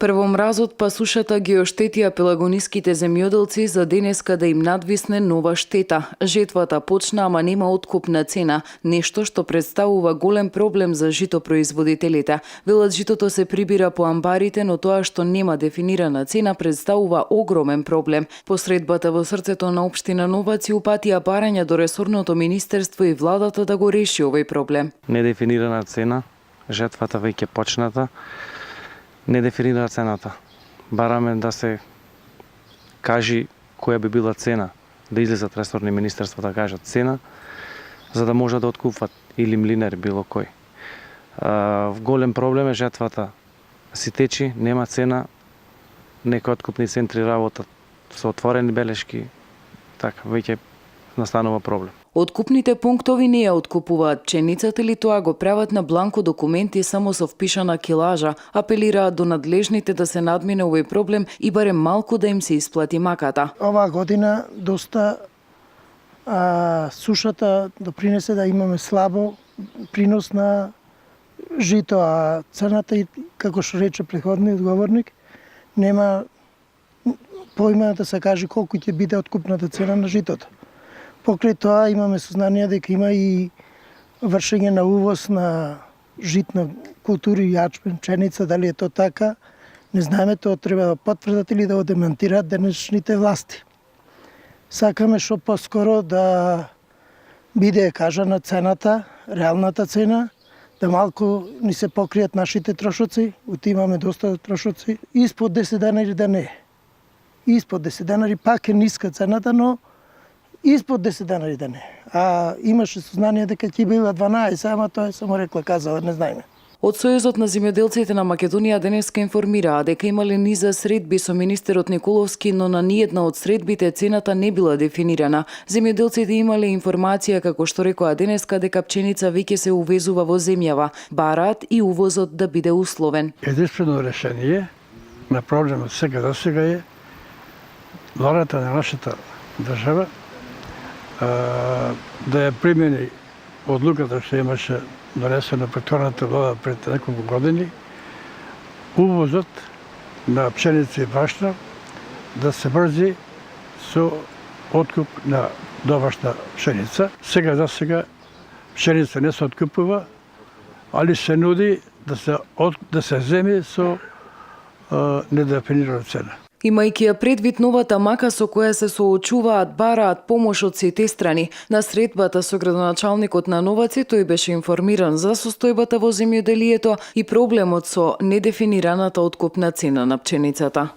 Прво мразот па сушата ги оштетија пелагониските земјоделци за денеска да им надвисне нова штета. Жетвата почна, ама нема откупна цена, нешто што представува голем проблем за житопроизводителите. Велат житото се прибира по амбарите, но тоа што нема дефинирана цена представува огромен проблем. Посредбата во срцето на општина Новаци упатија барања до ресорното министерство и владата да го реши овој проблем. Недефинирана цена, жетвата веќе почната. Не дефинира цената. Бараме да се кажи која би била цена, да излезат ресорни министерства да кажат цена, за да може да откупат или млинар било кој. Голем проблем е жетвата си течи, нема цена, некои откупни центри работат со отворени белешки, така веќе настанува проблем. Откупните пунктови не ја откупуваат пченицата или тоа го прават на бланко документи само со впишана килажа, апелираат до надлежните да се надмине овој проблем и барем малку да им се исплати маката. Оваа година доста сушата допринесе да имаме слабо принос на жито, а цената, и како што рече претходниот говорник, нема поима да се каже колку ќе биде откупната цена на житото. Покрај тоа имаме сознание дека има и вршење на увоз на житна култури, јачмен, пшеница, дали е тоа така, не знаеме, тоа треба да потврдат или да го демантираат денешните власти. Сакаме што поскоро да биде кажана цената, реалната цена, да малку ни се покријат нашите трошоци, имаме доста трошоци, испод 10 денари да не е. Испод 10 денари пак е ниска цената, но испод 10 денари да не. Имаше сознание дека ќе била 12, ама тоа е само казала, не знаеме. Од Сојузот на земјоделците на Македонија денеска информираа дека имале низа средби со министерот Николовски, но на ниедна од средбите цената не била дефинирана. Земјоделците имале информација, како што рекоа денеска, дека пченица веќе се увезува во земјава. Бараат и увозот да биде условен. Единствено решение на проблемот сега до сега е владата на нашата држава да ја примени одлуката што имаше донесена претходната влада пред неколку години, увозот на пшеница и брашно да се врзи со откуп на домашна пшеница. Сега за сега пшеница не се откупува, али се нуди да се земи со недефинирана цена. Имајќи ја предвид новата мака со која се соочуваат, бараат помош од сите страни. На средбата со градоначалникот на Новаци тој беше информиран за состојбата во земјоделието и проблемот со недефинираната откупна цена на пченицата.